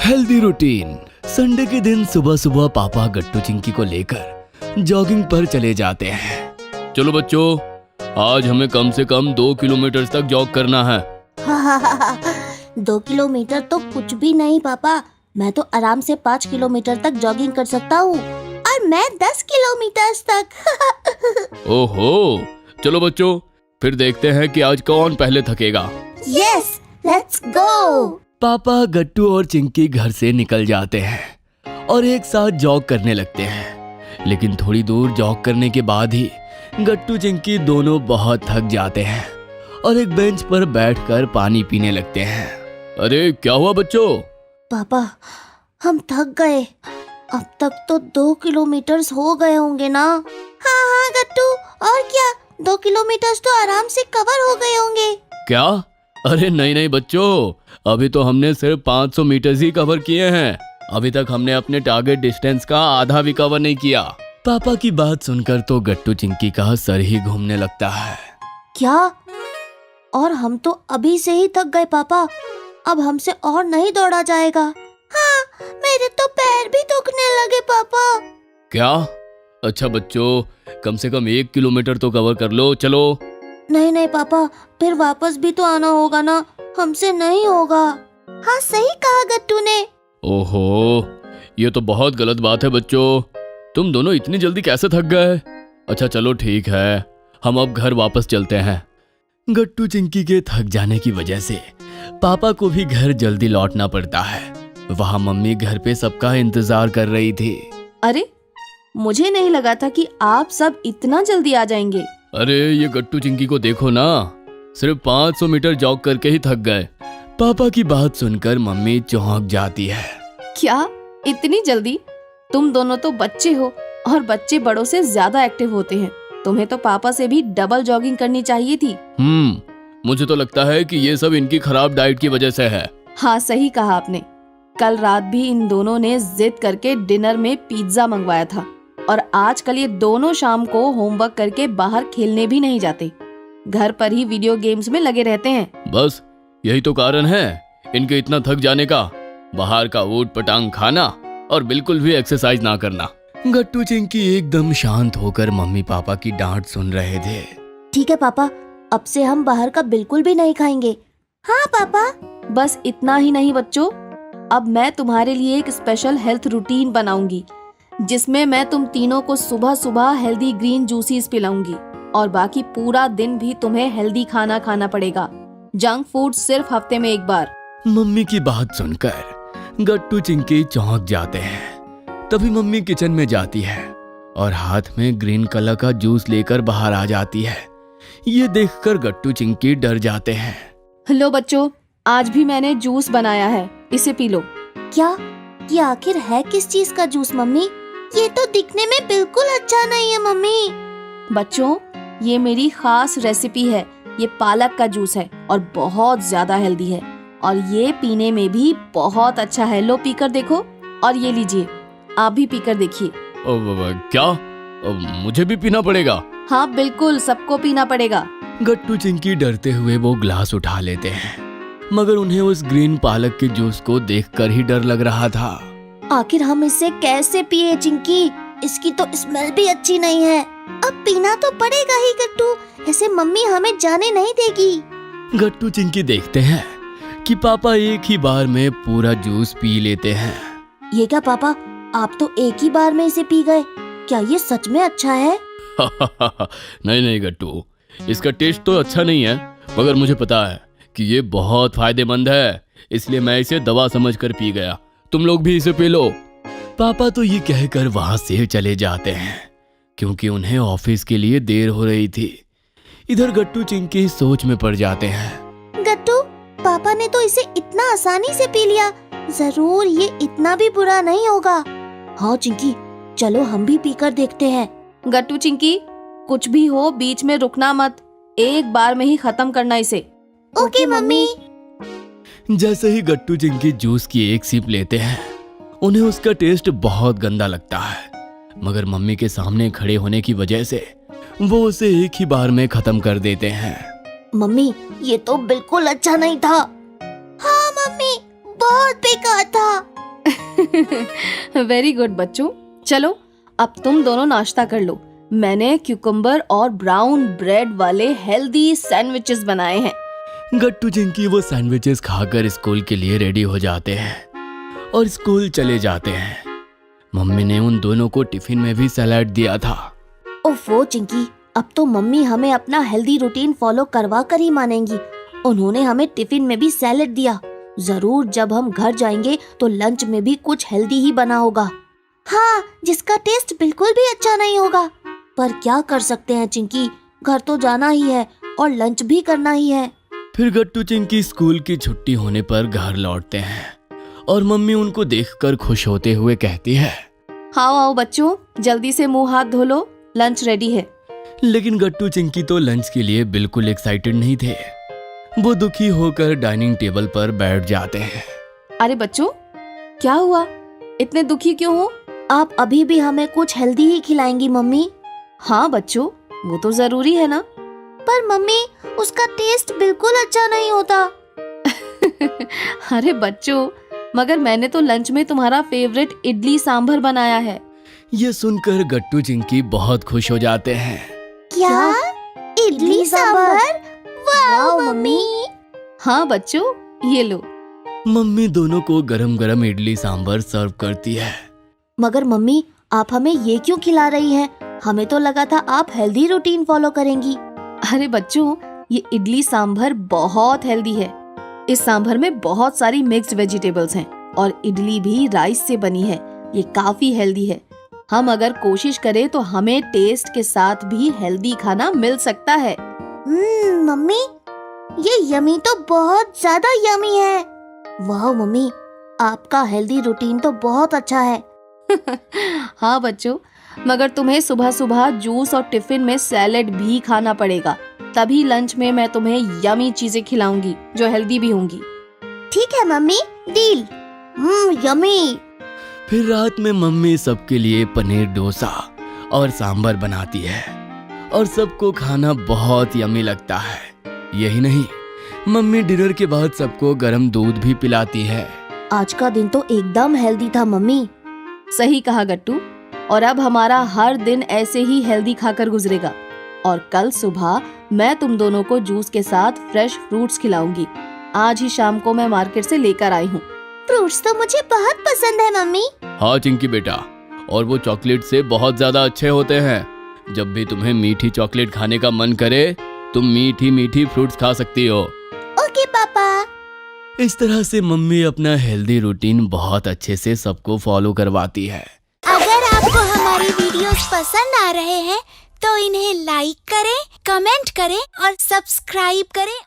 Healthy routine. Sunday के दिन सुबह सुबह पापा गट्टू चिंकी को लेकर जॉगिंग पर चले जाते हैं। चलो बच्चों, आज हमें कम से कम 2 किलोमीटर तक जॉग करना है। 2 किलोमीटर तो कुछ भी नहीं पापा, मैं तो आराम से 5 किलोमीटर तक जॉगिंग कर सकता हूँ, और मैं 10 किलोमीटर तक। ओहो, चलो बच्चों, फिर देखते हैं कि आज कौन पहले थकेगा। Yes, let's go. पापा गट्टू और चिंकी घर से निकल जाते हैं और एक साथ जॉग करने लगते हैं। लेकिन थोड़ी दूर जॉग करने के बाद ही गट्टू चिंकी दोनों बहुत थक जाते हैं और एक बेंच पर बैठकर पानी पीने लगते हैं। अरे क्या हुआ बच्चों? पापा, हम थक गए। अब तक तो 2 किलोमीटर हो गए होंगे ना? हाँ गट्टू, और क्या, 2 किलोमीटर तो आराम से कवर हो गए होंगे। क्या? अरे नहीं बच्चों, अभी तो हमने सिर्फ 500 मीटर ही कवर किए हैं। अभी तक हमने अपने टारगेट डिस्टेंस का आधा भी कवर नहीं किया। पापा की बात सुनकर तो गट्टू चिंकी का सर ही घूमने लगता है। क्या? और हम तो अभी से ही थक गए पापा, अब हमसे और नहीं दौड़ा जाएगा। हाँ, मेरे तो पैर भी दुखने लगे पापा। क्या? अच्छा बच्चों, कम से कम 1 किलोमीटर तो कवर कर लो, चलो। नहीं पापा, फिर वापस भी तो आना होगा ना, हमसे नहीं होगा। हाँ, सही कहा गट्टू ने। ओहो, ये तो बहुत गलत बात है बच्चों, तुम दोनों इतनी जल्दी कैसे थक गए? अच्छा चलो ठीक है, हम अब घर वापस चलते हैं। गट्टू चिंकी के थक जाने की वजह से पापा को भी घर जल्दी लौटना पड़ता है। वहाँ मम्मी घर पे सबका इंतजार कर रही थी। अरे, मुझे नहीं लगा था कि आप सब इतना जल्दी आ जाएंगे। अरे ये गट्टू चिंकी को देखो ना, सिर्फ 500 मीटर जॉग करके ही थक गए। पापा की बात सुनकर मम्मी चौंक जाती है। क्या इतनी जल्दी? तुम दोनों तो बच्चे हो और बच्चे बड़ों से ज्यादा एक्टिव होते हैं। तुम्हें तो पापा से भी डबल जॉगिंग करनी चाहिए थी। मुझे तो लगता है कि ये सब इनकी खराब डाइट की वजह से है। हाँ, सही कहा आपने। कल रात भी इन दोनों ने जिद करके डिनर में पिज्जा मंगवाया था, और आजकल ये दोनों शाम को होमवर्क करके बाहर खेलने भी नहीं जाते, घर पर ही वीडियो गेम्स में लगे रहते हैं। बस यही तो कारण है इनके इतना थक जाने का, बाहर का ऊट पटांग खाना और बिल्कुल भी एक्सरसाइज ना करना। गट्टू चिंकी एकदम शांत होकर मम्मी पापा की डांट सुन रहे थे। ठीक है पापा, अब से हम बाहर का बिल्कुल भी नहीं खाएंगे। हाँ पापा। बस इतना ही नहीं बच्चों, अब मैं तुम्हारे लिए एक स्पेशल हेल्थ रूटीन बनाऊंगी, जिसमें मैं तुम तीनों को सुबह सुबह हेल्दी ग्रीन जूसीज पिलाऊंगी, और बाकी पूरा दिन भी तुम्हें हेल्दी खाना खाना पड़ेगा। जंक फूड सिर्फ हफ्ते में 1 बार। मम्मी की बात सुनकर गट्टू चिंकी चौंक जाते हैं। तभी मम्मी किचन में जाती है और हाथ में ग्रीन कलर का जूस लेकर बाहर आ जाती है। ये देखकर गट्टू चिंकी डर जाते हैं। लो बच्चों, आज भी मैंने जूस बनाया है, इसे पी लो। क्या? ये आखिर है किस चीज का जूस मम्मी? ये तो दिखने में बिल्कुल अच्छा नहीं है मम्मी। बच्चों, ये मेरी खास रेसिपी है। ये पालक का जूस है और बहुत ज्यादा हेल्दी है, और ये पीने में भी बहुत अच्छा है। लो पीकर देखो, और ये लीजिए, आप भी पीकर देखिए। क्या? मुझे भी पीना पड़ेगा? हाँ बिल्कुल, सबको पीना पड़ेगा। गट्टू चिंकी डरते हुए वो ग्लास उठा लेते हैं, मगर उन्हें उस ग्रीन पालक के जूस को देखकर ही डर लग रहा था। आखिर हम इसे कैसे पिए चिंकी? इसकी तो स्मेल भी अच्छी नहीं है। अब पीना तो पड़ेगा ही गट्टू, ऐसे मम्मी हमें जाने नहीं देगी। गट्टू चिंकी देखते हैं कि पापा एक ही बार में पूरा जूस पी लेते हैं। ये क्या पापा, आप तो एक ही बार में इसे पी गए? क्या ये सच में अच्छा है? नहीं गट्टू, इसका टेस्ट तो अच्छा नहीं है, मगर मुझे पता है कि ये बहुत फायदेमंद है, इसलिए मैं इसे दवा समझकर पी गया। तुम लोग भी इसे पी लो। पापा तो ये कहकर वहां से चले जाते हैं, क्योंकि उन्हें ऑफिस के लिए देर हो रही थी। इधर गट्टू चिंकी सोच में पड़ जाते हैं। गट्टू, पापा ने तो इसे इतना आसानी से पी लिया, जरूर ये इतना भी बुरा नहीं होगा। हाँ चिंकी, चलो हम भी पीकर देखते हैं। गट्टू चिंकी, कुछ भी हो बीच में रुकना मत, एक बार में ही खत्म करना इसे। Okay mummy. जैसे ही गट्टू चिंकी जूस की एक सिप लेते हैं, उन्हें उसका टेस्ट बहुत गंदा लगता है, मगर मम्मी के सामने खड़े होने की वजह से वो उसे एक ही बार में खत्म कर देते हैं। मम्मी, ये तो बिल्कुल अच्छा नहीं था। हाँ मम्मी, बहुत बेकार था। वेरी गुड बच्चों, चलो अब तुम दोनों नाश्ता कर लो। मैंने क्यूकम्बर और ब्राउन ब्रेड वाले हेल्दी सैंडविचेस बनाए हैं। गट्टू चिंकी वो सैंडविचेस खाकर स्कूल के लिए रेडी हो जाते हैं और स्कूल चले जाते हैं। मम्मी ने उन दोनों को टिफिन में भी सलाद दिया था। ओफो चिंकी, अब तो मम्मी हमें अपना हेल्दी रूटीन फॉलो करवा कर ही मानेंगी। उन्होंने हमें टिफिन में भी सैलेड दिया। जरूर जब हम घर जाएंगे तो लंच में भी कुछ हेल्दी ही बना होगा। हाँ, जिसका टेस्ट बिल्कुल भी अच्छा नहीं होगा। पर क्या कर सकते हैं चिंकी, घर तो जाना ही है और लंच भी करना ही है। फिर गट्टू चिंकी स्कूल की छुट्टी होने पर घर लौटते हैं और मम्मी उनको देखकर खुश होते हुए कहती है, हाँ आओ बच्चों, जल्दी से मुंह हाथ धो लो, लंच रेडी है। लेकिन गट्टू चिंकी तो लंच के लिए बिल्कुल एक्साइटेड नहीं थे। वो दुखी होकर डाइनिंग टेबल पर बैठ जाते हैं। अरे बच्चों, क्या हुआ, इतने दुखी क्यों हो? आप अभी भी हमें कुछ हेल्दी ही खिलाएंगी मम्मी? हाँ बच्चों, वो तो जरूरी है ना। पर मम्मी, उसका टेस्ट बिल्कुल अच्छा नहीं होता। अरे बच्चों, मगर मैंने तो लंच में तुम्हारा फेवरेट इडली सांभर बनाया है। ये सुनकर गट्टू चिंकी बहुत खुश हो जाते हैं। क्या? इडली सांभर? वाह मम्मी। हाँ बच्चों, ये लो। मम्मी दोनों को गरम गरम इडली सांभर सर्व करती है। मगर मम्मी, आप हमें ये क्यों खिला रही हैं? हमें तो लगा था आप हेल्दी रूटीन फॉलो करेंगी। अरे बच्चों, ये इडली सांभर बहुत हेल्दी है। इस सांभर में बहुत सारी मिक्स्ड वेजिटेबल्स हैं और इडली भी राइस से बनी है। ये काफी हेल्दी है। हम अगर कोशिश करें तो हमें टेस्ट के साथ भी हेल्दी खाना मिल सकता है। मम्मी, ये यमी तो बहुत ज्यादा यमी है। वाह मम्मी, आपका हेल्दी रूटीन तो बहुत अच्छा है। हाँ बच्चों, मगर तुम्हें सुबह सुबह जूस और टिफिन में सैलेड भी खाना पड़ेगा, तभी लंच में मैं तुम्हें यमी चीजें खिलाऊंगी जो हेल्दी भी होंगी। ठीक है मम्मी, डील। यमी। फिर रात में मम्मी सबके लिए पनीर डोसा और सांभर बनाती है और सबको खाना बहुत यमी लगता है। यही नहीं, मम्मी डिनर के बाद सबको गर्म दूध भी पिलाती है। आज का दिन तो एकदम हेल्दी था मम्मी। सही कहा गट्टू, और अब हमारा हर दिन ऐसे ही हेल्दी खाकर गुजरेगा। और कल सुबह मैं तुम दोनों को जूस के साथ फ्रेश फ्रूट्स खिलाऊंगी। आज ही शाम को मैं मार्केट से लेकर आई हूँ। फ्रूट्स तो मुझे बहुत पसंद है मम्मी। हाँ चिंकी बेटा, और वो चॉकलेट से बहुत ज्यादा अच्छे होते हैं। जब भी तुम्हें मीठी चॉकलेट खाने का मन करे, तुम मीठी मीठी फ्रूट्स खा सकती हो। ओके पापा। इस तरह से मम्मी अपना हेल्दी रूटीन बहुत अच्छे से सबको फॉलो करवाती है। अगर आपको हमारी वीडियोस पसंद आ रहे हैं तो इन्हें लाइक करें, कमेंट करें और सब्सक्राइब करें।